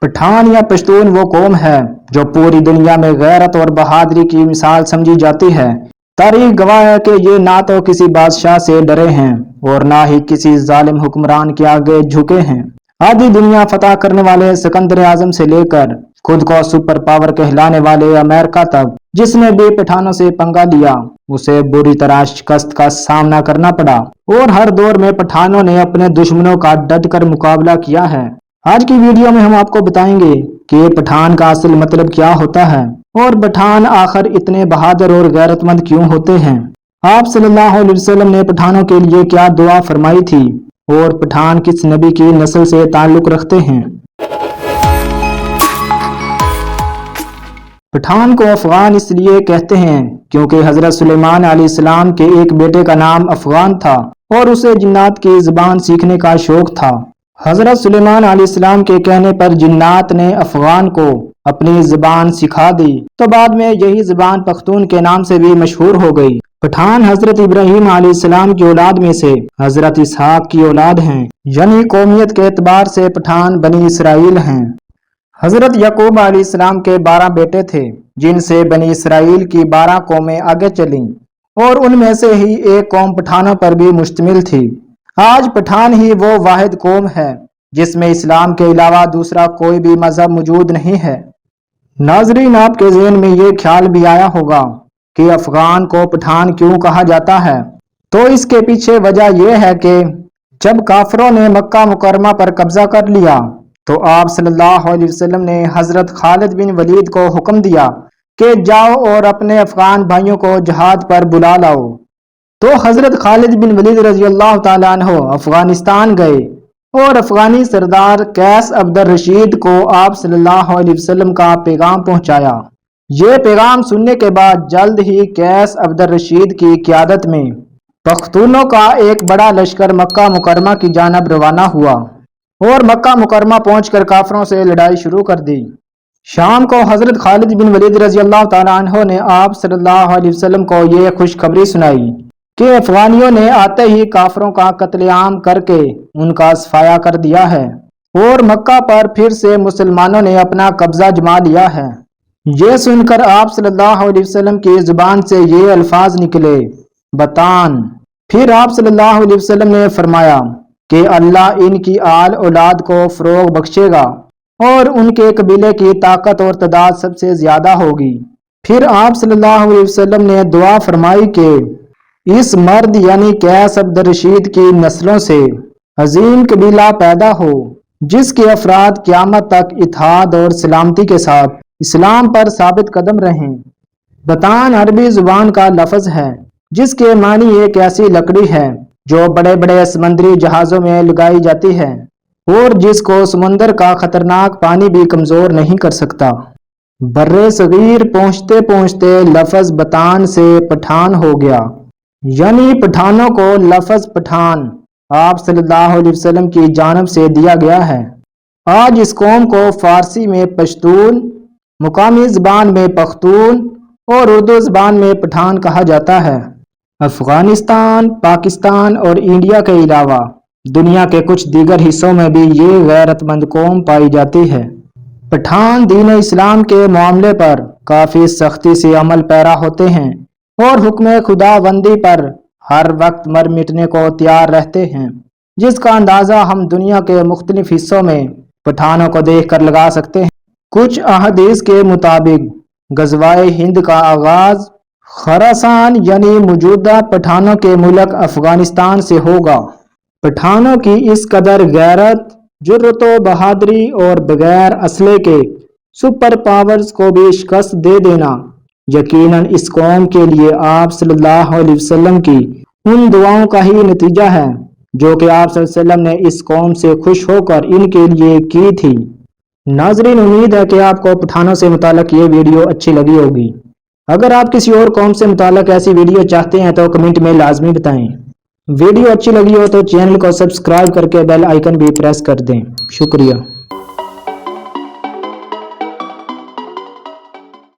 पठान या पश्तून वो कौम है जो पूरी दुनिया में गैरत और बहादुरी की मिसाल समझी जाती है। तारीख गवाह है कि ये ना तो किसी बादशाह से डरे हैं और ना ही किसी जालिम हुक्मरान के आगे झुके हैं। आधी दुनिया फतह करने वाले सिकंदर आजम से लेकर खुद को सुपर पावर कहलाने वाले अमेरिका तक जिसने भी पठानों से पंगा लिया उसे बुरी तरह शिकस्त का सामना करना पड़ा और हर दौर में पठानों ने अपने दुश्मनों का डट कर मुकाबला किया है। आज की वीडियो में हम आपको बताएंगे कि पठान का असल मतलब क्या होता है और पठान आखिर इतने बहादुर और गैरतमंद क्यों होते हैं। आप सल्लल्लाहु अलैहि वसल्लम ने पठानों के लिए क्या दुआ फरमाई थी और पठान किस नबी की नस्ल से ताल्लुक रखते हैं। पठान को अफगान इसलिए कहते हैं क्योंकि हजरत सुलेमान अलैहिस्सलाम के एक बेटे का नाम अफगान था और उसे जिन्नात की जुबान सीखने का शौक था। हजरत सुलेमान अलैहिस्सलाम के कहने पर जिन्नात ने अफगान को अपनी जुबान सिखा दी तो बाद में यही जुबान पख्तून के नाम से भी मशहूर हो गई। पठान हजरत इब्राहीम अलैहिस्सलाम की औलाद में से हजरत इसहाक की औलाद हैं, यानी कौमियत के एतबार से पठान बनी इसराइल हैं। हजरत यकूब अलैहिस्सलाम के 12 बेटे थे जिनसे बनी इसराइल की 12 कौमें आगे चलीं और उनमें से ही एक कौम पठानों पर भी मुश्तमिल थी। आज पठान ही वो वाहिद कौम है जिसमें इस्लाम के अलावा दूसरा कोई भी मजहब मौजूद नहीं है। नाजरीन, आपके ज़हन में ये ख्याल भी आया होगा कि अफगान को पठान क्यों कहा जाता है, तो इसके पीछे वजह यह है कि जब काफरों ने मक्का मुकरमा पर कब्जा कर लिया तो आप सल्लल्लाहु अलैहि वसल्लम ने हजरत खालिद बिन वलीद को हुक्म दिया कि जाओ और अपने अफगान भाइयों को जहाद पर बुला लाओ। तो हजरत खालिद बिन वलीद रजी अल्लाह तआला अन्हु अफगानिस्तान गए और अफगानी सरदार कैस अब्दुर रशीद को आप सल्लल्लाहु अलैहि वसल्लम का पैगाम पहुंचाया। ये पैगाम सुनने के बाद जल्द ही कैस अब्दुर रशीद की क़ियादत में पख्तूनों का एक बड़ा लश्कर मक्का मुकरमा की जानब रवाना हुआ और मक्का मुकरमा पहुंचकर काफरों से लड़ाई शुरू कर दी। शाम को हजरत खालिद बिन वलीद रजी अल्लाह तआला अन्हु ने आप सल्लल्लाहु अलैहि वसल्लम को ये खुशखबरी सुनाई कि अफगानियों ने आते ही काफरों का कत्लेआम करके उनका सफाया कर दिया है और मक्का पर फिर से मुसलमानों ने अपना कब्जा जमा लिया है। ये सुनकर आप सल्लल्लाहु अलैहि वसल्लम की जुबान से ये अल्फाज निकले, बतान। फिर आप सल्लल्लाहु अलैहि वसल्लम ने फरमाया कि अल्लाह इनकी आल औलाद को फरोग बख्शेगा और उनके कबीले की ताकत और तादाद सबसे ज्यादा होगी। फिर आप सल्लल्लाहु अलैहि वसल्लम ने दुआ फरमाई कि इस मर्द यानी कैस अब्दुर रशीद की नस्लों से अजीम कबीला पैदा हो जिसके अफराद क़यामत तक इत्तेहाद और सलामती के साथ इस्लाम पर साबित कदम रहें। बतान अरबी जुबान का लफ्ज है जिसके मानी एक ऐसी लकड़ी है जो बड़े बड़े समंदरी जहाजों में लगाई जाती है और जिसको समुंदर का खतरनाक पानी भी कमजोर नहीं कर सकता। बर्रे सगीर पहुंचते पहुंचते लफ्ज बतान से पठान हो गया, यानी पठानों को लफ्ज पठान आप सल्लल्लाहु अलैहि वसल्लम की जानब से दिया गया है। आज इस कौम को फारसी में पश्तून, मुकामी ज़बान में पख्तून और उर्दू ज़बान में पठान कहा जाता है। अफगानिस्तान, पाकिस्तान और इंडिया के अलावा दुनिया के कुछ दीगर हिस्सों में भी ये गैरतमंद कौम पाई जाती है। पठान दीन इस्लाम के मामले पर काफ़ी सख्ती से अमल पैरा होते हैं और हुक्म खुदाबंदी पर हर वक्त मर मिटने को तैयार रहते हैं, जिसका अंदाज़ा हम दुनिया के मुख्तलिफ हिस्सों में पठानों को देख कर लगा सकते हैं। कुछ अहदीस के मुताबिक गज़वाए हिंद का आगाज़ खरासान यानी मौजूदा पठानों के मुल्क अफगानिस्तान से होगा। पठानों की इस कदर गैरत, जुर्रत व बहादुरी और बगैर असले के सुपर पावर्स को भी शिकस्त दे देना यकीनन इस कौम के लिए आप सल्लल्लाहु अलैहि वसल्लम की उन दुआओं का ही नतीजा है जो कि आप सल्लल्लाहु अलैहि वसल्लम ने इस कौम से खुश होकर इनके लिए की थी। नाजरीन, उम्मीद है कि आपको पठानों से मुताल्लिक ये वीडियो अच्छी लगी होगी। अगर आप किसी और कौम से मुताल्लिक ऐसी वीडियो चाहते हैं तो कमेंट में लाजमी बताएं। वीडियो अच्छी लगी हो तो चैनल को सब्सक्राइब करके बेल आइकन भी प्रेस कर दें। शुक्रिया।